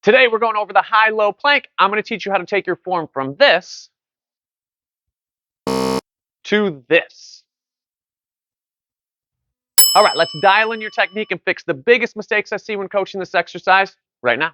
Today we're going over the high-low plank. I'm going to teach you how to take your form from this to this. All right, let's dial in your technique and fix the biggest mistakes I see when coaching this exercise right now.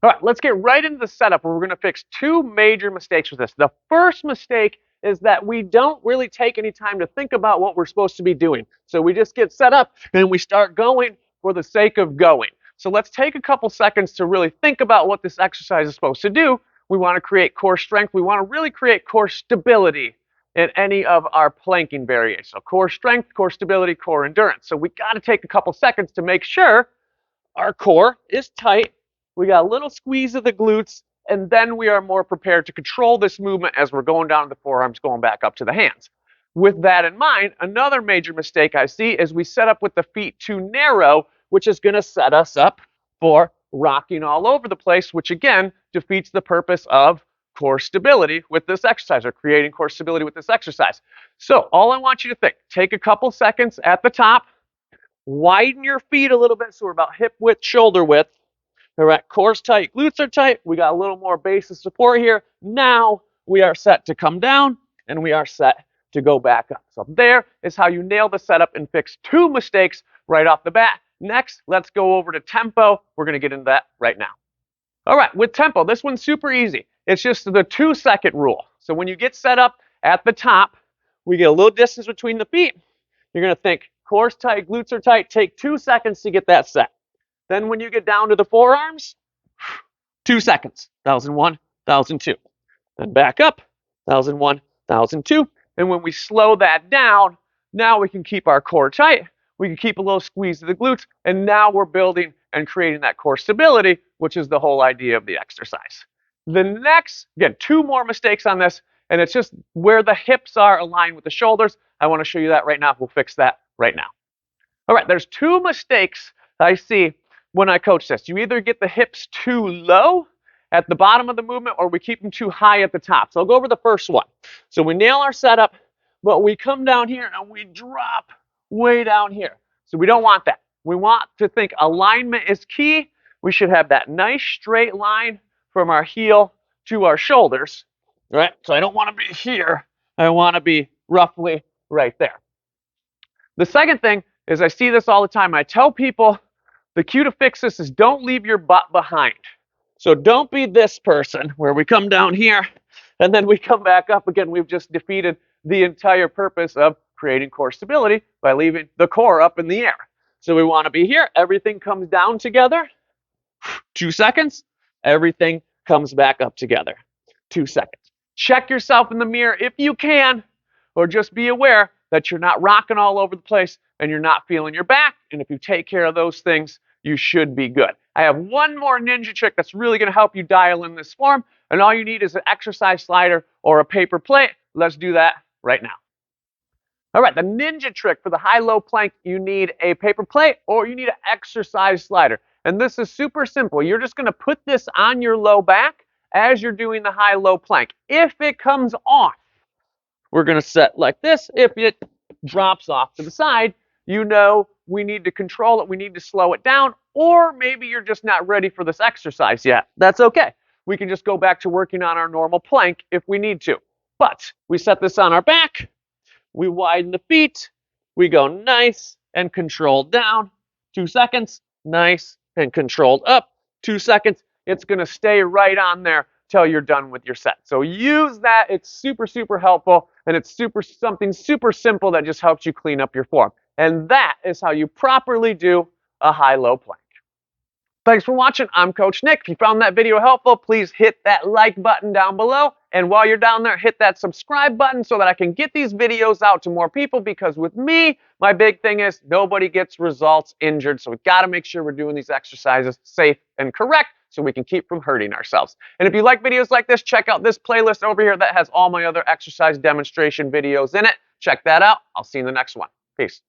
All right, let's get right into the setup where we're going to fix two major mistakes with this. The first mistake is that we don't really take any time to think about what we're supposed to be doing. So we just get set up and we start going for the sake of going. So let's take a couple seconds to really think about what this exercise is supposed to do. We want to create core strength. We want to really create core stability in any of our planking variations. So core strength, core stability, core endurance. So we got to take a couple seconds to make sure our core is tight. We got a little squeeze of the glutes, and then we are more prepared to control this movement as we're going down to the forearms, going back up to the hands. With that in mind, another major mistake I see is we set up with the feet too narrow, which is going to set us up for rocking all over the place, which again defeats the purpose of core stability with this exercise, or creating core stability with this exercise. So all I want you to think, take a couple seconds at the top, widen your feet a little bit so we're about hip width, shoulder width. All right, core's tight, glutes are tight. We got a little more base of support here. Now we are set to come down and we are set to go back up. So there is how you nail the setup and fix two mistakes right off the bat. Next, let's go over to tempo. We're going to get into that right now. All right, with tempo, this one's super easy. It's just the 2-second rule. So when you get set up at the top, we get a little distance between the feet. You're going to think core's tight, glutes are tight. Take 2 seconds to get that set. Then when you get down to the forearms, 2 seconds, 1,001, 1,002. Then back up, 1,001, 1,002. And when we slow that down, now we can keep our core tight. We can keep a little squeeze of the glutes. And now we're building and creating that core stability, which is the whole idea of the exercise. The next, again, 2 more mistakes on this. And it's just where the hips are aligned with the shoulders. I want to show you that right now. We'll fix that right now. All right, there's 2 mistakes I see when I coach this. You either get the hips too low at the bottom of the movement, or we keep them too high at the top. So I'll go over the first one. So we nail our setup, but we come down here and we drop way down here. So we don't want that. We want to think alignment is key. We should have that nice straight line from our heel to our shoulders, right? So I don't want to be here. I want to be roughly right there. The second thing is I see this all the time. I tell people the cue to fix this is don't leave your butt behind. So don't be this person where we come down here and then we come back up again. We've just defeated the entire purpose of creating core stability by leaving the core up in the air. So we want to be here. Everything comes down together. 2 seconds. Everything comes back up together. 2 seconds. Check yourself in the mirror if you can, or just be aware that you're not rocking all over the place and you're not feeling your back. And if you take care of those things, you should be good. I have one more ninja trick that's really going to help you dial in this form. And all you need is an exercise slider or a paper plate. Let's do that right now. All right, the ninja trick for the high-low plank, you need a paper plate or you need an exercise slider. And this is super simple. You're just going to put this on your low back as you're doing the high-low plank. If it comes off, we're going to set like this. If it drops off to the side, you know we need to control it. We need to slow it down. Or maybe you're just not ready for this exercise yet. That's okay. We can just go back to working on our normal plank if we need to. But we set this on our back. We widen the feet. We go nice and controlled down. 2 seconds. Nice and controlled up. 2 seconds. It's going to stay right on there till you're done with your set. So use that. It's super, super helpful. And it's something super simple that just helps you clean up your form. And that is how you properly do a high-low plank. Thanks for watching. I'm Coach Nick. If you found that video helpful, please hit that like button down below. And while you're down there, hit that subscribe button so that I can get these videos out to more people, because with me, my big thing is nobody gets results injured. So we've got to make sure we're doing these exercises safe and correct so we can keep from hurting ourselves. And if you like videos like this, check out this playlist over here that has all my other exercise demonstration videos in it. Check that out. I'll see you in the next one. Peace.